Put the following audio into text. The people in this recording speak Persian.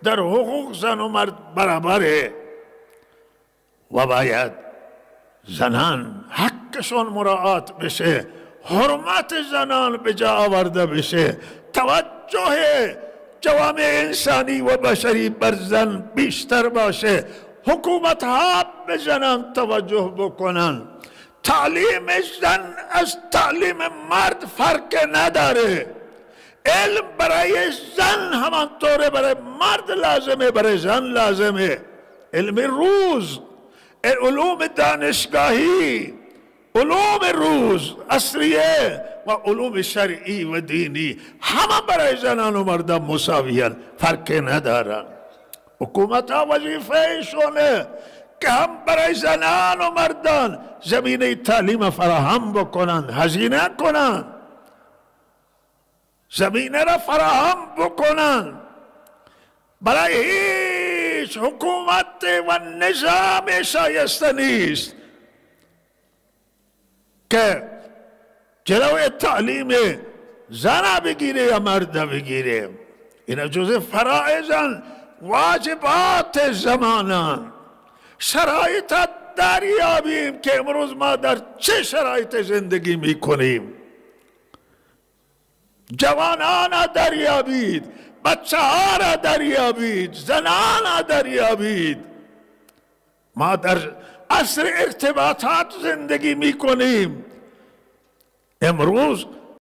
در حقوق زن و مرد برابره و باید زنان حقشون مراعات بشه، حرمت زنان به جا آورده بشه، توجه جوامع انسانی و بشری بر زن بیشتر باشه، حکومت ها به زنان توجه بکنن. تعلیم زن از تعلیم مرد فرق نداره. علم برای زن همانطوره برای مرد لازمه، برای زن لازمه. علم روز، علوم دانشگاهی، علوم روز اصلیه و علوم شرعی و دینی همه برای زنان و مردان مساویان، فرق ندارن. حکومت ها وظیفه شونه که هم برای زنان و مردان زمینه تعلیم فراهم بکنن، هزینه کنن، زمینه را فراهم بکنن. برای هیچ حکومت و نظام شایسته نیست که جلوی تعلیم زن بگیره یا مرد بگیره. اینا جزء فرائضن، واجبات زمانن. شرایط دریابیم که امروز ما در چه شرایط زندگی میکنیم. جوانان دریابید، بچه ها را دریابید، زنان را دریابید. ما در عصر ارتباطات زندگی میکنیم. امروز